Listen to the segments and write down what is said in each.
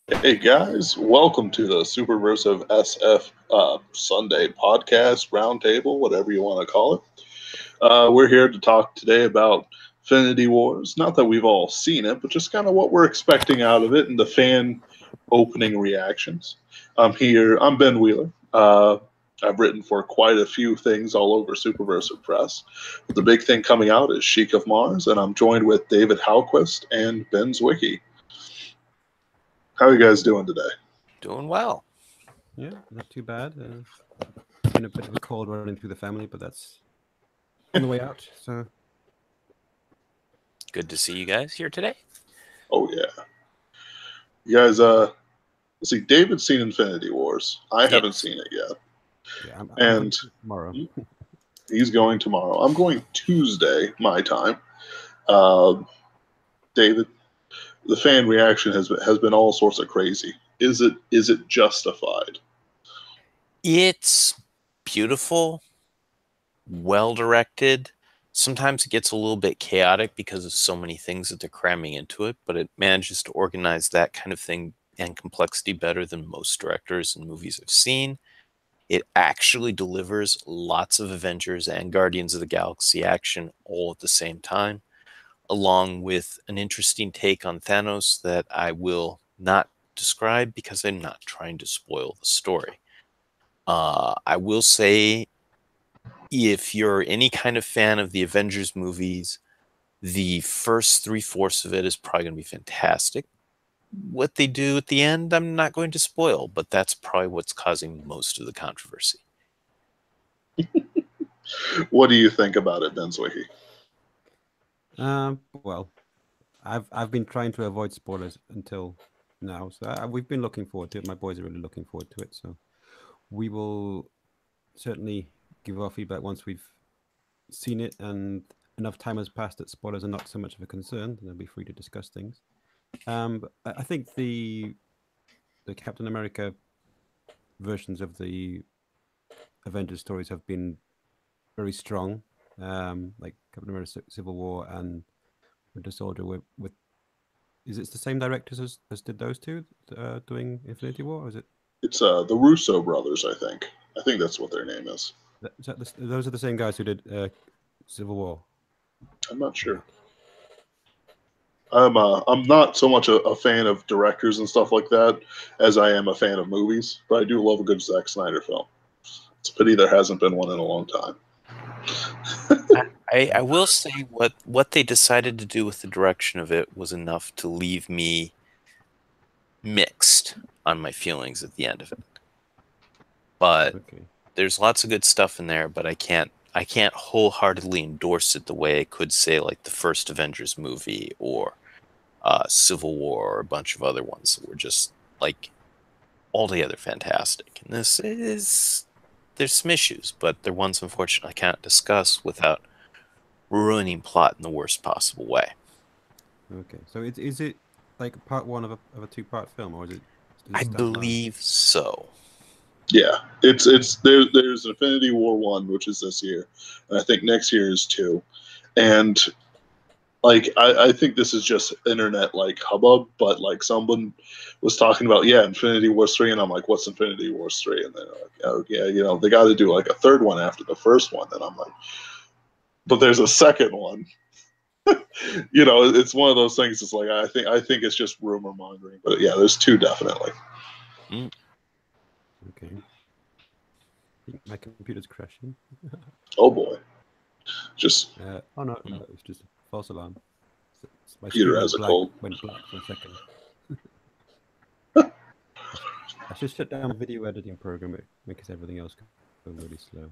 Hey guys, welcome to the Superversive SF Sunday podcast, roundtable, whatever you want to call it. We're here to talk today about Infinity Wars. Not that we've all seen it, but just kind of what we're expecting out of it and the fan opening reactions. I'm Ben Wheeler. I've written for quite a few things all over Superversive Press. But the big thing coming out is Sheik of Mars, and I'm joined with David Halquist and Ben Zwicky. How are you guys doing today? Doing well. Yeah, not too bad. Been a bit of a cold running through the family, but that's on the way out. So Good to see you guys here today. Oh yeah. You guys, let's see, David's seen Infinity Wars. I haven't Yes. seen it yet. yeah, I'm And going tomorrow. he's going tomorrow. I'm going Tuesday, my time. Uh, David, the fan reaction has been all sorts of crazy. Is it justified? It's beautiful, well directed. Sometimes it gets a little bit chaotic because of so many things that they're cramming into it, but it manages to organize that kind of thing and complexity better than most directors and movies I've seen. It actually delivers lots of Avengers and Guardians of the Galaxy action all at the same time, along with an interesting take on Thanos that I will not describe because I'm not trying to spoil the story. I will say, if you're any kind of fan of the Avengers movies, the first three-fourths of it is probably going to be fantastic. What they do at the end, I'm not going to spoil, but that's probably what's causing most of the controversy. What do you think about it, Ben Zwicky? Well, I've been trying to avoid spoilers until now, so we've been looking forward to it. My boys are really looking forward to it, so we will certainly give our feedback once we've seen it and enough time has passed that spoilers are not so much of a concern. Then they'll be free to discuss things. But I think the Captain America versions of the Avengers stories have been very strong. Like Captain America Civil War and Winter Soldier with is it the same directors as did those two doing Infinity War? Or is it? It's the Russo brothers, I think. I think that's what their name is. Those are the same guys who did Civil War. I'm not sure. I'm not so much a fan of directors and stuff like that as I am a fan of movies, but I do love a good Zack Snyder film. It's a pity there hasn't been one in a long time. I will say what they decided to do with the direction of it was enough to leave me mixed on my feelings at the end of it. But Okay. there's lots of good stuff in there, but I can't wholeheartedly endorse it the way I could say like the first Avengers movie or Civil War or a bunch of other ones that were just like altogether fantastic. And this is there's some issues, but they're ones unfortunately I can't discuss without ruining plot in the worst possible way. Okay. So is it like part one of a two-part film, or is it? I Stand alone? believe so. Yeah, it's there's Infinity War 1, which is this year, and I think next year is 2. And like I think this is just internet like hubbub, but like someone was talking about, yeah, Infinity Wars 3, and I'm like, what's Infinity Wars 3? And they're like, oh yeah, they got to do like a third one after the first one. And I'm like, but there's a second one. It's one of those things. It's like I think it's just rumor mongering, but yeah, there's two definitely. Okay. I think my computer's crashing. Oh boy, just Oh no, it was just a false alarm. My Peter screen has a cold. went black for a second. I should shut down my video editing program because everything else go really slow.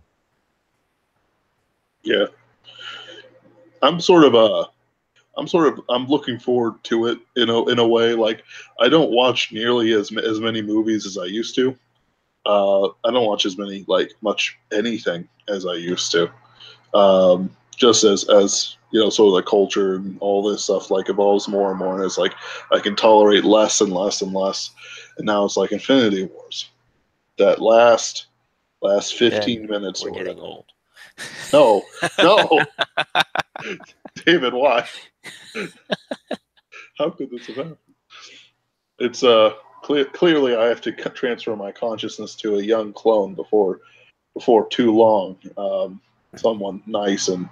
Yeah, I'm sort of I'm looking forward to it in a way. Like I don't watch nearly as many movies as I used to. I don't watch as many much anything as I used to. Just as sort of the culture and all this stuff like evolves more and more, and it's like I can tolerate less and less and less. And now it's like Infinity Wars, that last 15 minutes We're or getting whatever. old. No, David, why? How could this have happened? It's clearly, I have to transfer my consciousness to a young clone before too long. Someone nice and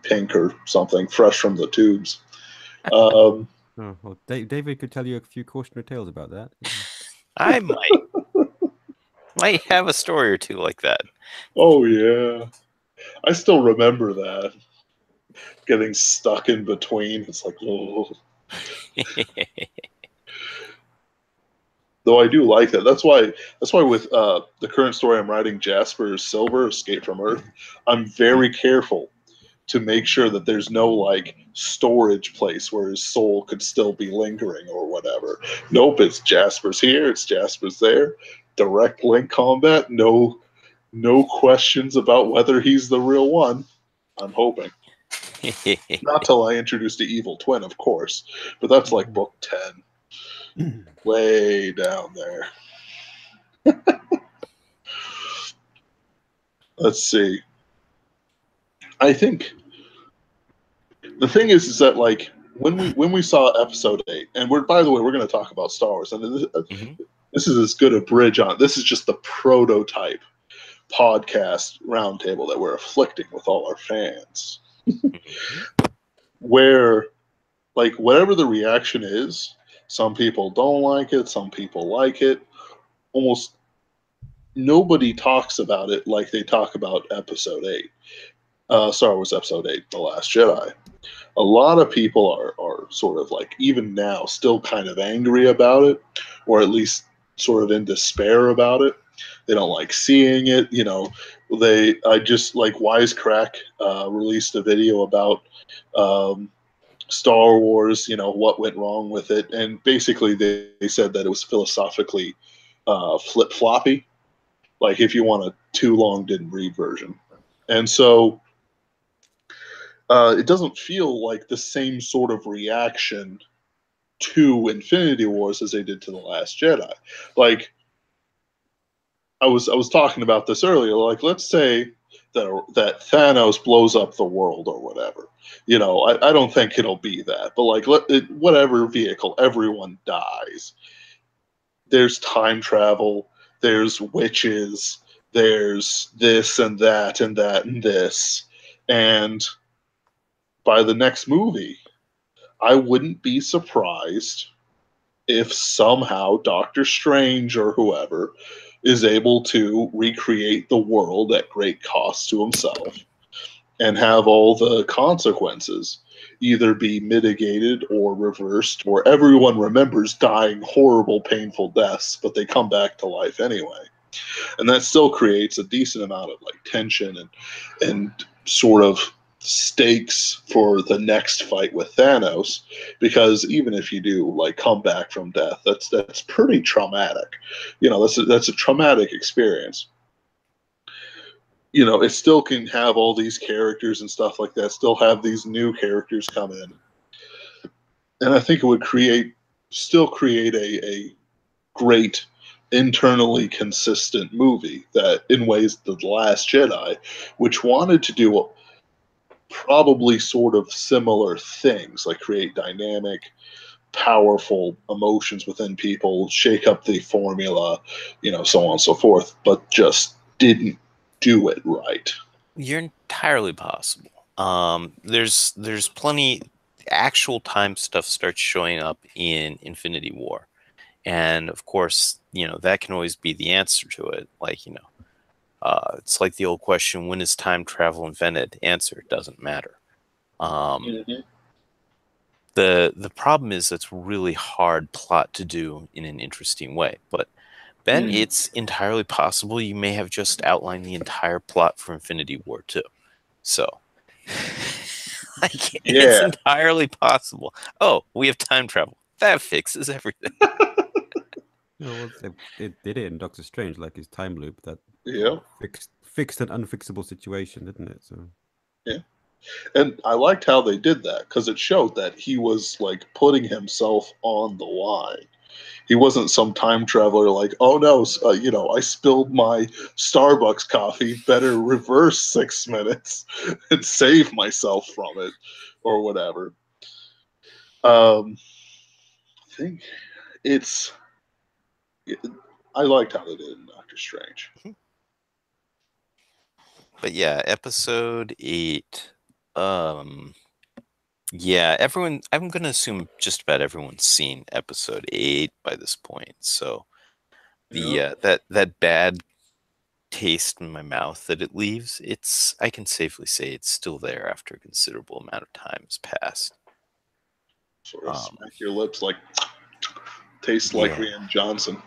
pink or something, fresh from the tubes. Um, Oh, well, David could tell you a few cautionary tales about that. I might have a story or two like that. oh yeah, I still remember that getting stuck in between. It's like, oh. Though I do like that. That's why with the current story I'm writing, Jasper's Silver, Escape from Earth, I'm very careful to make sure that there's no like storage place where his soul could still be lingering or whatever. Nope, it's Jasper's here, it's Jasper's there. Direct link combat, no questions about whether he's the real one. I'm hoping. Not till I introduce the evil twin, of course. But that's like book 10. Way down there. Let's see. I think the thing is that like when we saw episode 8, and we're by the way we're going to talk about Star Wars, and this is as good a bridge on. This is just the prototype podcast roundtable that we're afflicting with all our fans, where like whatever the reaction is, some people don't like it, some people like it. Almost nobody talks about it like they talk about episode 8. Star Wars episode 8, The Last Jedi. A lot of people are sort of like, even now, still kind of angry about it, or at least sort of in despair about it. They don't like seeing it. You know, I just like Wisecrack released a video about Star Wars, you know, what went wrong with it. And basically they said that it was philosophically flip-floppy. Like if you want a too long didn't read version. And so it doesn't feel like the same sort of reaction to Infinity Wars as they did to The Last Jedi. Like I was talking about this earlier. Like let's say that Thanos blows up the world or whatever. You know, I don't think it'll be that, but like whatever vehicle, everyone dies. There's time travel. There's witches. There's this and that and that and this. And by the next movie, I wouldn't be surprised if somehow Doctor Strange or whoever is able to recreate the world at great cost to himself and have all the consequences either be mitigated or reversed, or everyone remembers dying horrible, painful deaths, but they come back to life anyway. And that still creates a decent amount of like tension and sort of stakes for the next fight with Thanos, because even if you do like come back from death, that's pretty traumatic. You know, that's a traumatic experience. You know, it still can have all these characters and stuff like that, still have these new characters come in. And I think it would still create a great internally consistent movie that in ways The Last Jedi, which wanted to do probably sort of similar things, like create dynamic, powerful emotions within people, shake up the formula, you know, so on and so forth, but just didn't do it right. You're entirely possible. There's plenty. Actual time stuff starts showing up in Infinity War, and of course, you know that can always be the answer to it. Like it's like the old question: when is time travel invented? Answer: it doesn't matter. The problem is it's really hard plot to do in an interesting way. But Ben, it's entirely possible you may have just outlined the entire plot for Infinity War 2. So, like, it's entirely possible. Oh, we have time travel. That fixes everything. Well, they did it in Doctor Strange, like his time loop that fixed an unfixable situation, didn't it? So yeah. And I liked how they did that because it showed that he was like putting himself on the line. He wasn't some time traveler like, oh no, you know, I spilled my Starbucks coffee. Better reverse 6 minutes and save myself from it, or whatever. I think it's I liked how they did it in Doctor Strange. But yeah, episode 8. Yeah, everyone. I'm gonna assume just about everyone's seen episode 8 by this point. So the that bad taste in my mouth that it leaves, I can safely say it's still there after a considerable amount of time has passed. Sort of smack your lips like tastes like Yeah. Rian Johnson.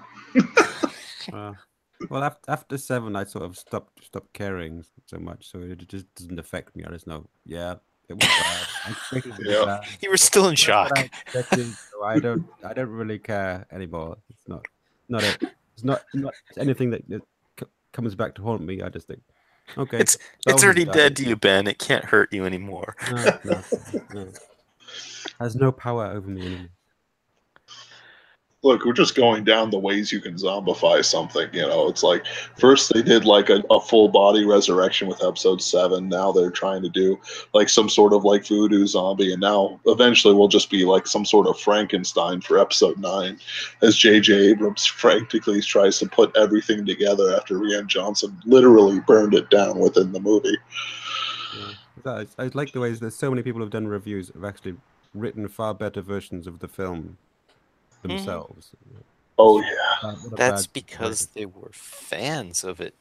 Well, after 7, I sort of stopped caring so much, so it just doesn't affect me. I just know, yeah, it was bad. I expected it to be Yeah. bad. You were still in That's shock. what I expected, so I don't really care anymore. It's not anything that comes back to haunt me. I just think, okay, It's Belle's already died. dead to you, Ben. It can't hurt you anymore. No. Has no power over me anymore. Look, we're just going down the ways you can zombify something. It's like first they did like a full body resurrection with episode 7. Now they're trying to do like some sort of like voodoo zombie, and now eventually we'll just be like some sort of Frankenstein for episode 9, as J.J. Abrams frantically tries to put everything together after Rian Johnson literally burned it down within the movie. Yeah. I like the ways there's so many people who've done reviews have actually written far better versions of the film themselves. Oh Just yeah, what a That's bad because writer. they were fans of it.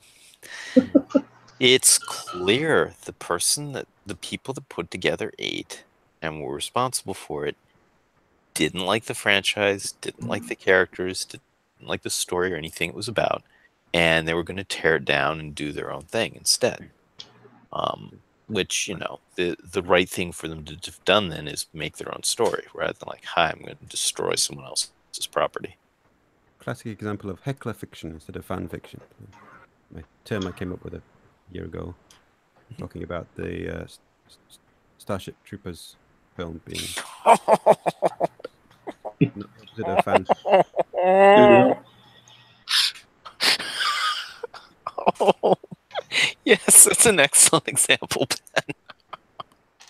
It's clear the people that put together 8 and were responsible for it didn't like the franchise, didn't like the characters, didn't like the story or anything it was about, and they were going to tear it down and do their own thing instead. Which, the right thing for them to have done then is make their own story rather than like, hi, I'm going to destroy someone else's property. Classic example of heckler fiction instead of fan fiction. My term I came up with a year ago, talking about the Starship Troopers film being the opposite of fan. Oh, yes, that's an excellent example, Ben.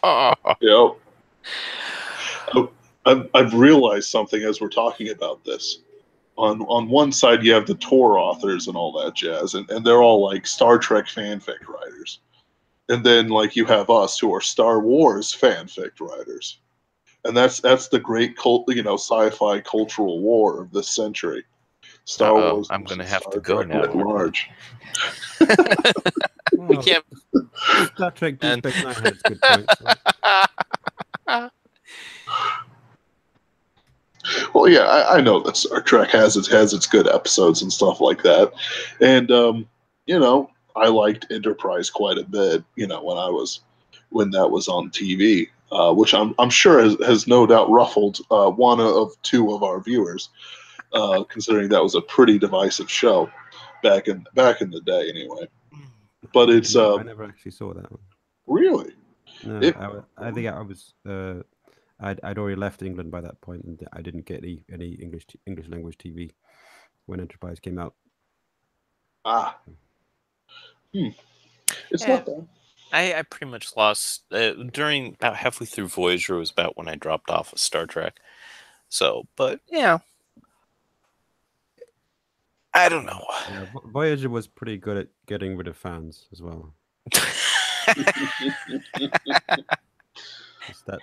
Oh. Yep. I've realized something as we're talking about this. On one side, you have the Tor authors and all that jazz, and they're all like Star Trek fanfic writers. And then like you have us who are Star Wars fanfic writers. And that's the great sci-fi cultural war of this century. Star Wars I'm going to versus have to Star go Trek now. at large. We can't. Star Trek Deep Space Nine had its good points. Well, yeah, I know that Star Trek has its good episodes and stuff like that, and I liked Enterprise quite a bit. When that was on TV, which I'm sure has no doubt ruffled one of 2 of our viewers, considering that was a pretty divisive show back in the day, anyway. But it's I never actually saw that one. really. No, I think I was I'd already left England by that point, and I didn't get any English language TV when Enterprise came out. It's not bad. I pretty much lost during about halfway through Voyager was about when I dropped off of Star Trek. So, but yeah, I don't know. Yeah, Voyager was pretty good at getting rid of fans as well. It's that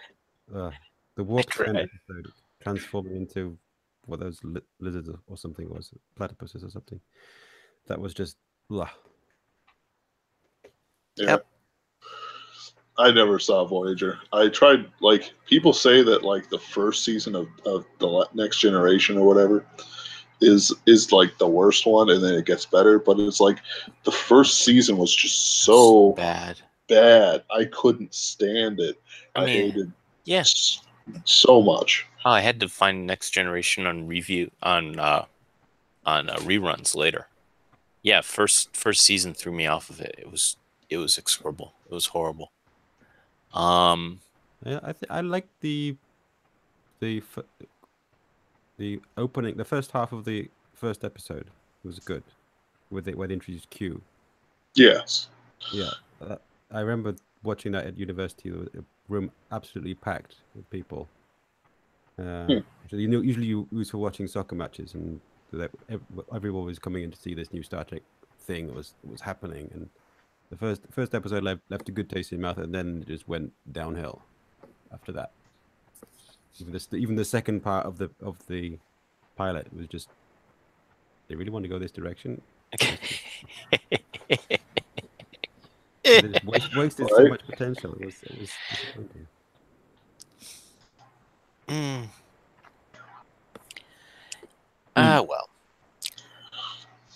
the warp end episode transforming into what those lizards or something was, platypuses or something. That was just blah. Yeah. Yep. I never saw Voyager. I tried, like, people say that, like, the first season of the Next Generation or whatever is like the worst one, and then it gets better. But it's like the first season was just so bad. I couldn't stand it. I hated so much. Oh, I had to find Next Generation on reruns later. Yeah, first season threw me off of it. It was execrable. It was horrible. Yeah, I like the opening, the first half of the first episode was good, where they introduced Q. Yes. Yeah, I remember watching that at university. The room absolutely packed with people. So usually you use for watching soccer matches, and So that everyone was coming in to see this new Star Trek thing that was happening, and the first episode left a good taste in your mouth, and then it just went downhill after that. Even the second part of the pilot was just, they really want to go this direction. They just wasted so Right. much potential. It was disappointing. Well.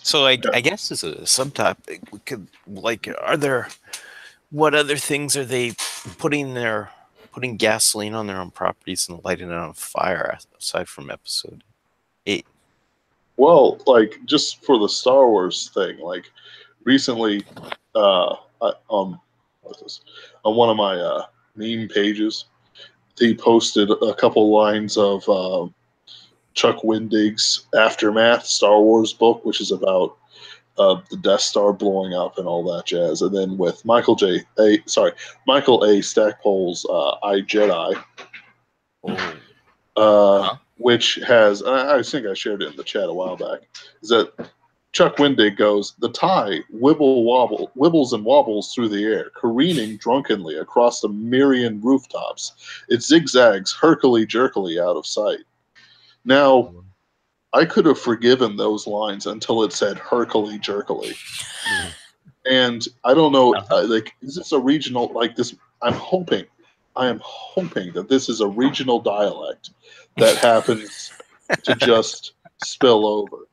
So I guess as a subtopic, we could what other things are they putting gasoline on their own properties and lighting it on fire aside from episode 8? Well, like just for the Star Wars thing, like recently, what's this? On one of my meme pages, he posted a couple lines of Chuck Wendig's Aftermath Star Wars book, which is about the Death Star blowing up and all that jazz, and then with Michael A. Stackpole's I Jedi, which has, I think I shared it in the chat a while back, is that Chuck Wendig goes, the tie wibbles and wobbles through the air, careening drunkenly across the myriad rooftops. It zigzags herkily-jerkily out of sight. Now, I could have forgiven those lines until it said herkily-jerkily. Yeah. And I don't know, like, is this a regional, like this, I am hoping that this is a regional dialect that happens to just spill over.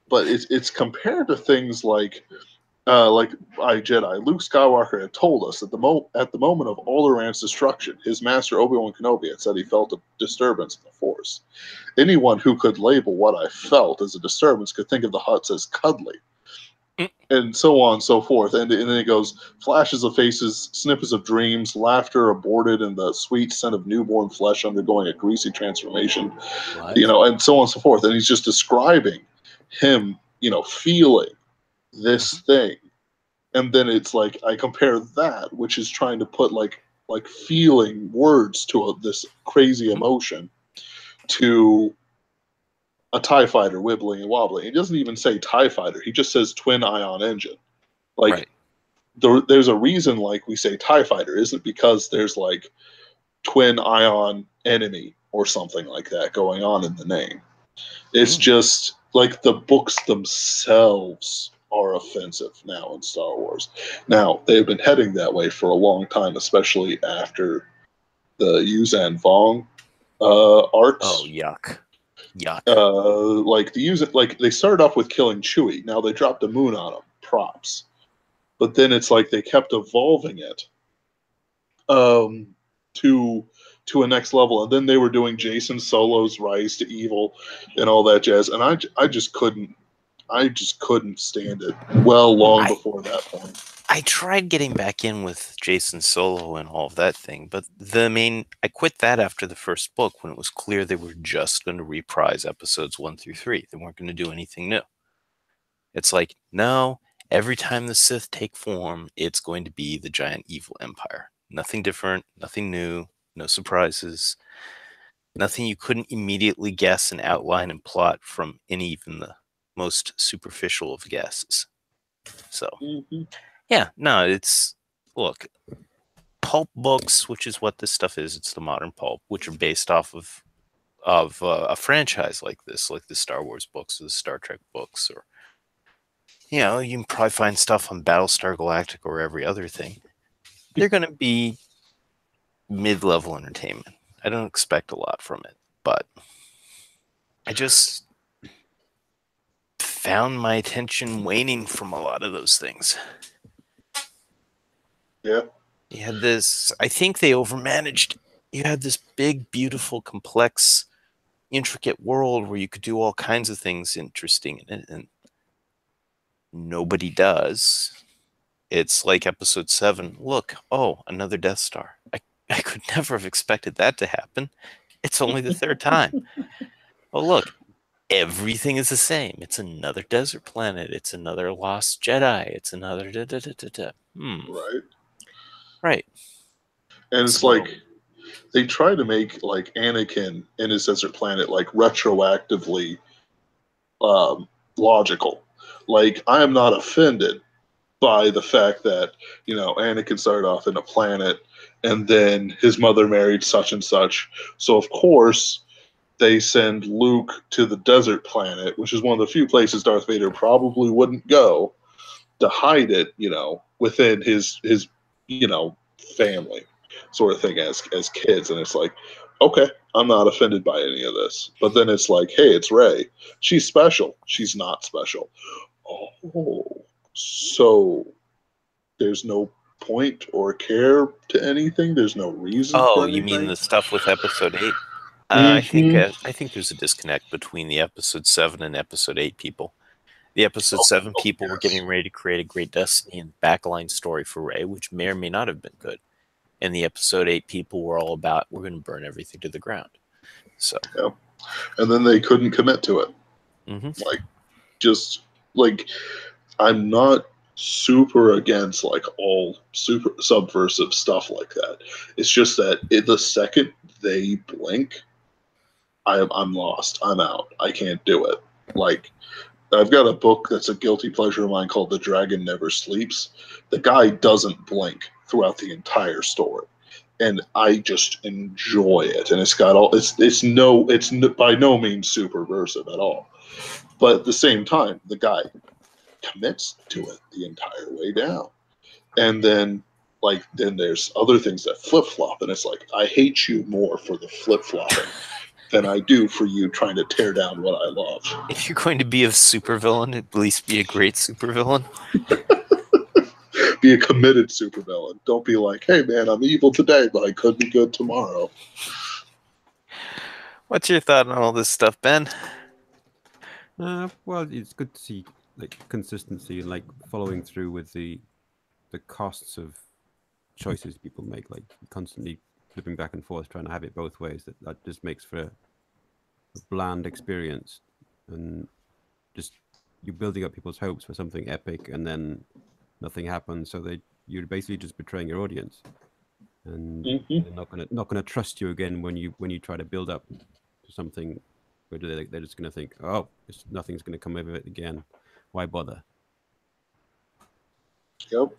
But it's compared to things like I Jedi. Luke Skywalker had told us that at the moment of Alderaan's destruction, his master Obi-Wan Kenobi had said he felt a disturbance in the Force. Anyone who could label what I felt as a disturbance could think of the Hutts as cuddly. And so on and so forth. And then it goes, flashes of faces, snippets of dreams, laughter aborted, and the sweet scent of newborn flesh undergoing a greasy transformation, and so on and so forth. And he's just describing him, feeling this thing. And then it's like, I compare that, which is trying to put like feeling words to this crazy emotion, to a TIE fighter wibbling and wobbling. He doesn't even say TIE fighter. He just says twin ion engine. Like, there's a reason, like, we say TIE fighter isn't because there's like twin ion enemy or something like that going on in the name. It's just like the books themselves are offensive now in Star Wars. Now, they've been heading that way for a long time, especially after the Yuzan Vong arcs. Oh, yuck. They started off with killing Chewie. Now they dropped a moon on him. Props. But then it's like they kept evolving it to a next level, and then they were doing Jason Solo's Rise to Evil and all that jazz, and I just couldn't stand it. Long before that point. I tried getting back in with Jason Solo and all of that thing, but I quit that after the first book when it was clear they were just going to reprise episodes 1 through 3. They weren't going to do anything new. It's like, no, every time the Sith take form, it's going to be the giant evil empire. Nothing different, nothing new, no surprises, nothing you couldn't immediately guess and outline and plot from even the most superficial of guesses. So, yeah, no, look, pulp books, which is what this stuff is. It's the modern pulp, which are based off of a franchise like this, like the Star Wars books or the Star Trek books, or you can probably find stuff on Battlestar Galactica or every other thing. They're going to be mid-level entertainment. I don't expect a lot from it, but I just found my attention waning from a lot of those things. Yeah. You had this, I think they overmanaged. You had this big, beautiful, complex, intricate world where you could do all kinds of things interesting in it, and nobody does. It's like episode 7. Look, another Death Star. I could never have expected that to happen. It's only the third time. Look, everything is the same. It's another desert planet. It's another lost Jedi. It's another Right. And it's like they try to make like Anakin in his desert planet like retroactively logical. Like, I am not offended by the fact that, Anakin started off in a planet and then his mother married such and such. So, of course, they send Luke to the desert planet, which is one of the few places Darth Vader probably wouldn't go, to hide it, within his family sort of thing as kids. And it's like, okay, I'm not offended by any of this. But then it's like, hey, it's Rey. She's special. She's not special. Oh, so there's no point or care to anything. There's no reason Oh, for you mean anything. the stuff with Episode 8? Mm-hmm. I think there's a disconnect between the Episode 7 and Episode 8 people. The Episode 7 people were getting ready to create a great Destiny and backline story for Rey, which may or may not have been good. And the Episode 8 people were all about, we're going to burn everything to the ground. So, yeah. And then they couldn't commit to it. Like, just like, I'm not super against like all super subversive stuff like that. It's just that the second they blink, I'm lost. I'm out. I can't do it. Like, I've got a book that's a guilty pleasure of mine called The Dragon Never Sleeps. The guy doesn't blink throughout the entire story. And I just enjoy it. And it's got all it's by no means superversive at all. But at the same time, the guy commits to it the entire way down. And then then there's other things that flip flop, and it's like, I hate you more for the flip flopping than I do for you trying to tear down what I love. if you're going to be a supervillain, at least be a great supervillain. Be a committed supervillain. Don't be like, hey man, I'm evil today, but I could be good tomorrow. What's your thought on all this stuff, Ben? Well, it's good to see like consistency and like following through with the costs of choices people make, like constantly flipping back and forth, trying to have it both ways. That just makes for a bland experience, and just you're building up people's hopes for something epic, and then nothing happens. So you're basically just betraying your audience, and they're not gonna trust you again when you try to build up to something. Where they're just gonna think, oh, nothing's gonna come of it again. Why bother? Yep.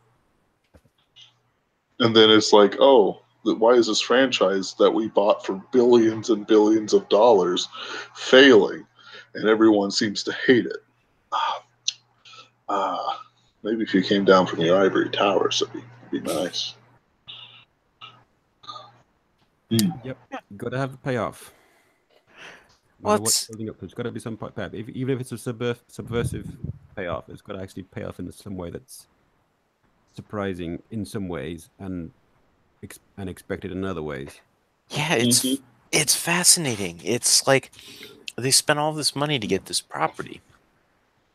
And then it's like, oh, why is this franchise that we bought for billions and billions of dollars failing? And everyone seems to hate it. Maybe if you came down from your ivory towers, it'd be nice. Yep, you got to have a payoff. No matter what's building up, there's got to be some payoff. Even if it's a subversive payoff, it's got to actually pay off in some way that's surprising in some ways and unexpected in other ways. Yeah, it's fascinating. It's like they spent all this money to get this property,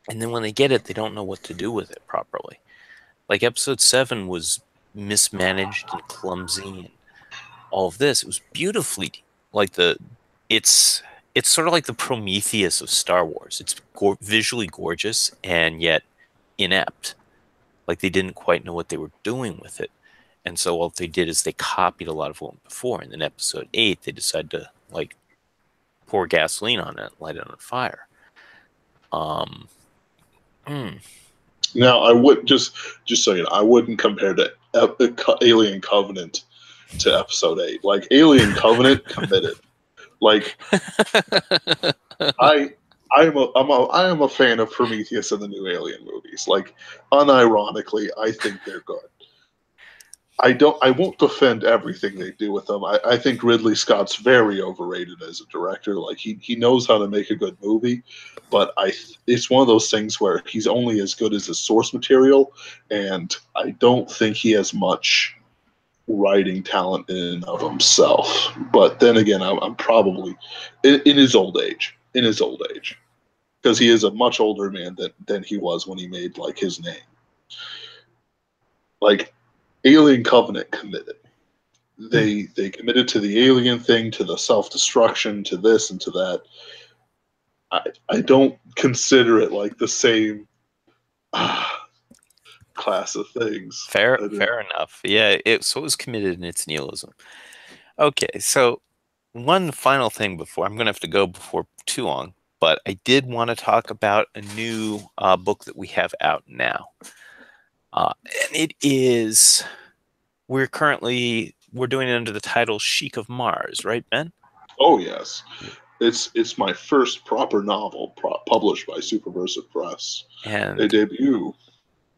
and then when they get it, they don't know what to do with it properly. Like Episode 7 was mismanaged and clumsy and all of this. It was beautifully like it's sort of like the Prometheus of Star Wars. It's visually gorgeous and yet inept. Like they didn't quite know what they were doing with it. And so what they did is they copied a lot of what went before. And in Episode 8, they decided to like pour gasoline on it, light it on fire. Now, I would just so you know, I wouldn't compare to Alien Covenant to Episode 8. Like, Alien Covenant committed. Like, I am a fan of Prometheus and the new Alien movies. Like, unironically, I think they're good. I won't defend everything they do with them. I think Ridley Scott's very overrated as a director. Like, he knows how to make a good movie, but it's one of those things where he's only as good as his source material, and I don't think he has much writing talent in and of himself. But then again, I'm probably in his old age. In his old age, because he is a much older man than he was when he made like his name. Like, Alien Covenant committed. They committed to the alien thing, to the self-destruction, to this and to that. I don't consider it like the same class of things. Fair enough. Yeah, so it was committed in its nihilism. Okay, so one final thing before I'm going to have to go before too long, but I did want to talk about a new book that we have out now. And it is, we're doing it under the title Sheik of Mars, right, Ben? Oh yes, it's my first proper novel published by Superversive Press. And A debut.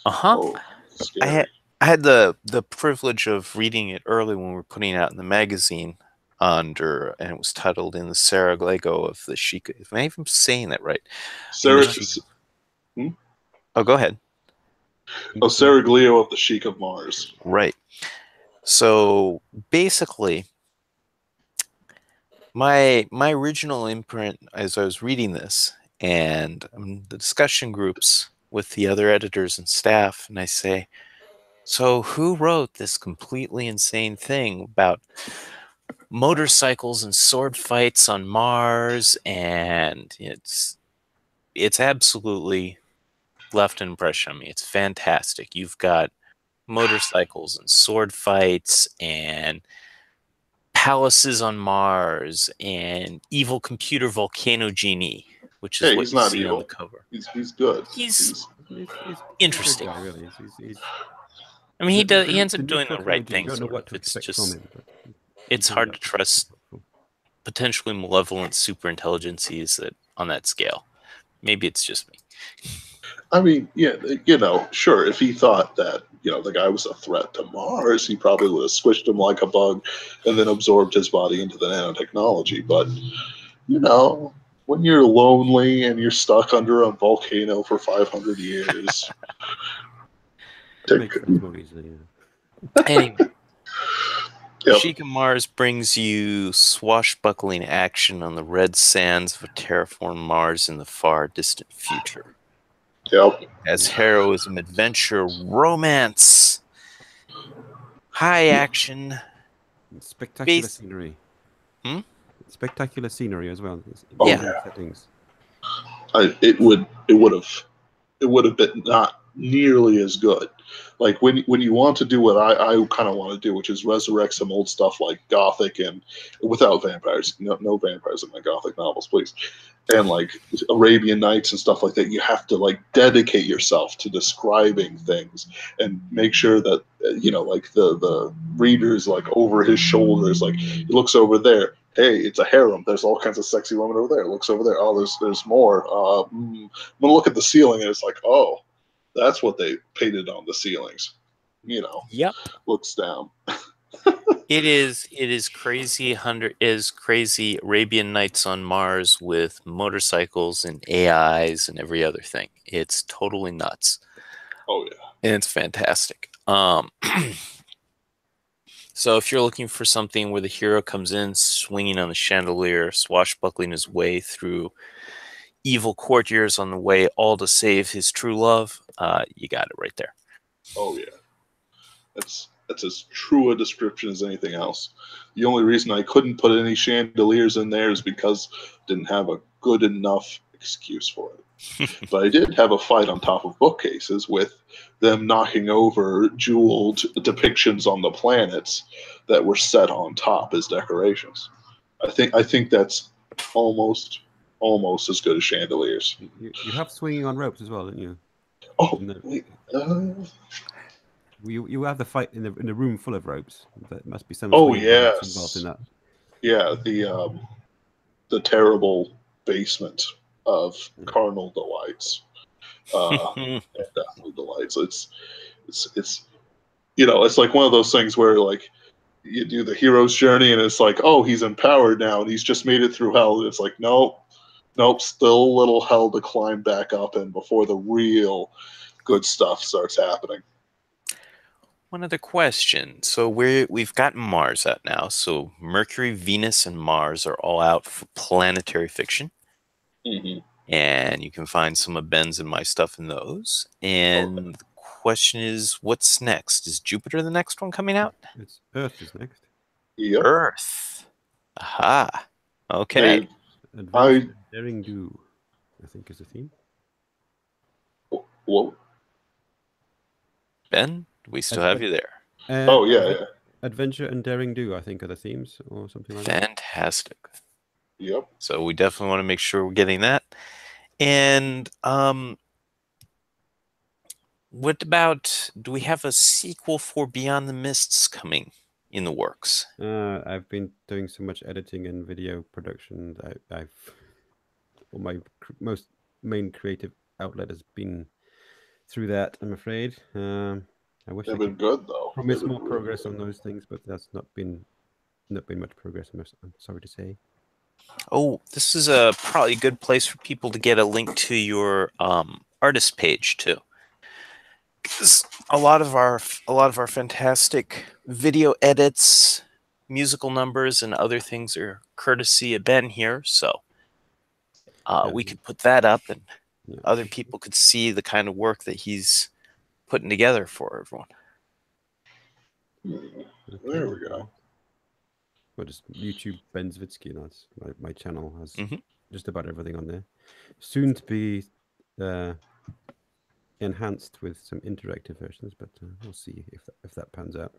Oh, I scary. had the privilege of reading it early when we were putting it out in the magazine and it was titled "In the Saraglego of the Sheik." Am I even saying that right? Sarah, Oh, go ahead. Saraglio of the Sheik of Mars. Right. So basically, my original imprint as I was reading this, and the discussion groups with the other editors and staff, and I say, so who wrote this completely insane thing about motorcycles and sword fights on Mars? And it's absolutely left an impression on me. It's fantastic. You've got motorcycles and sword fights and palaces on Mars and evil computer volcano genie, which is Hey, what he's you not see on the evil. cover. He's good. He's He's interesting. a good guy, really. I mean, he ends the up new doing the right technology, you thing. don't know Sort what of. to It's expect just from him. But it's hard to trust potentially malevolent superintelligences that on that scale. Maybe it's just me. I mean, yeah, sure. If he thought that the guy was a threat to Mars, he probably would have squished him like a bug, and then absorbed his body into the nanotechnology. But when you're lonely and you're stuck under a volcano for 500 years, make friends more easily. Yeah. Anyway, Yep. Sheik of Mars brings you swashbuckling action on the red sands of a terraformed Mars in the far distant future. Yep. As heroism, adventure, romance, high action, Spectacular scenery. Hmm? Spectacular scenery as well. Yeah. Settings. It would have been not nearly as good. Like when you want to do what I kind of want to do, which is resurrect some old stuff like Gothic and without vampires. No vampires in my Gothic novels, please. And like Arabian Nights and stuff like that, you have to like dedicate yourself to describing things and make sure that like the reader's like over his shoulders, like he looks over there. Hey, it's a harem. There's all kinds of sexy women over there. Looks over there. Oh, there's more. I'm gonna look at the ceiling and it's like, oh, that's what they painted on the ceilings. Yep. Looks down. It is crazy Arabian Nights on Mars with motorcycles and AIs and every other thing. It's totally nuts. Oh yeah. And it's fantastic. So if you're looking for something where the hero comes in swinging on the chandelier, swashbuckling his way through evil courtiers on the way, all to save his true love, you got it right there. Oh yeah. That's as true a description as anything else. The only reason I couldn't put any chandeliers in there is because I didn't have a good enough excuse for it. But I did have a fight on top of bookcases with them knocking over jeweled depictions on the planets that were set on top as decorations. I think that's almost as good as chandeliers. You have swinging on ropes as well, don't you? Oh, you have the fight in the room full of ropes. There must be some yes, involved in that. Yeah, the terrible basement of Carnal Delights. And Deathly Delights. It's it's like one of those things where like you do the hero's journey and it's like, oh, he's empowered now and he's just made it through hell. And it's like, nope, still a little hell to climb back up in before the real good stuff starts happening. One other question. So we've got Mars out now. So Mercury, Venus, and Mars are all out for planetary fiction. Mm-hmm. And you can find some of Ben's and my stuff in those. And the question is, what's next? Is Jupiter the next one coming out? It's Earth is next. Yep. Earth. Aha. Okay. Hey, Adventure Daring Do, I think is the theme. Whoa. Ben, we still have you there. Oh, yeah. Adventure and Daring Do, I think, are the themes or something like that. Fantastic. Yep. So we definitely want to make sure we're getting that. And what about, do we have a sequel for Beyond the Mists coming in the works? I've been doing so much editing and video production. Well, my most main creative outlet has been through that, I'm afraid. I wish I They've could been good though. promise They've more been really progress good. on those things, but that's not been much progress. I'm sorry to say. Oh, this is probably a good place for people to get a link to your artist page too. 'Cause a lot of our fantastic video edits, musical numbers, and other things are courtesy of Ben here. So Yeah, we could put that up, and yeah. other people could see the kind of work that he's putting together for everyone. There Okay. we go. Well, just YouTube Ben Zvitsky. That's my channel has Hmm. just about everything on there. Soon to be enhanced with some interactive versions, but we'll see if that pans out.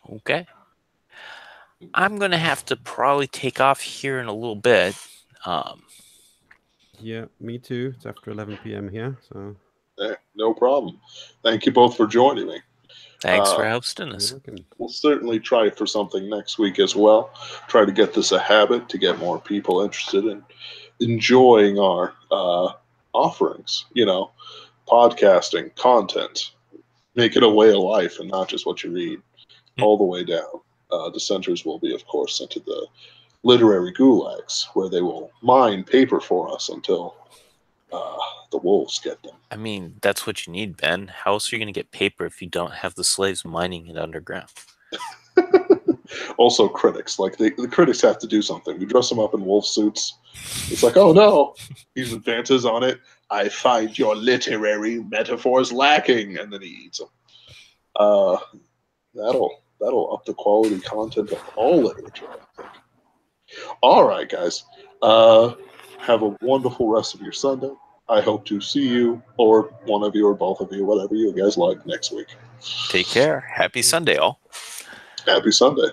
Okay. I'm going to have to probably take off here in a little bit. Um, Yeah, me too. It's after 11 p.m. here, so No problem. Thank you both for joining me. thanks Uh, for hosting you're us. welcome. we'll certainly try for something next week as well. Try to get this a habit to get more people interested in enjoying our offerings. Podcasting, content, make it a way of life and not just what you read, all the way down. Dissenters will be, of course, sent to the literary gulags where they will mine paper for us until uh, the wolves get them. I mean, that's what you need, Ben. How else are you going to get paper if you don't have the slaves mining it underground? Also, critics. Like, the critics have to do something. We dress them up in wolf suits. It's like, oh no, he advances on it. I find your literary metaphors lacking, and then he eats them. Uh, that'll up the quality content of all literature, I think. All right, guys. Have a wonderful rest of your Sunday. I hope to see you, or one of you, or both of you, whatever you guys like, next week. Take care. Happy Sunday, all. Happy Sunday.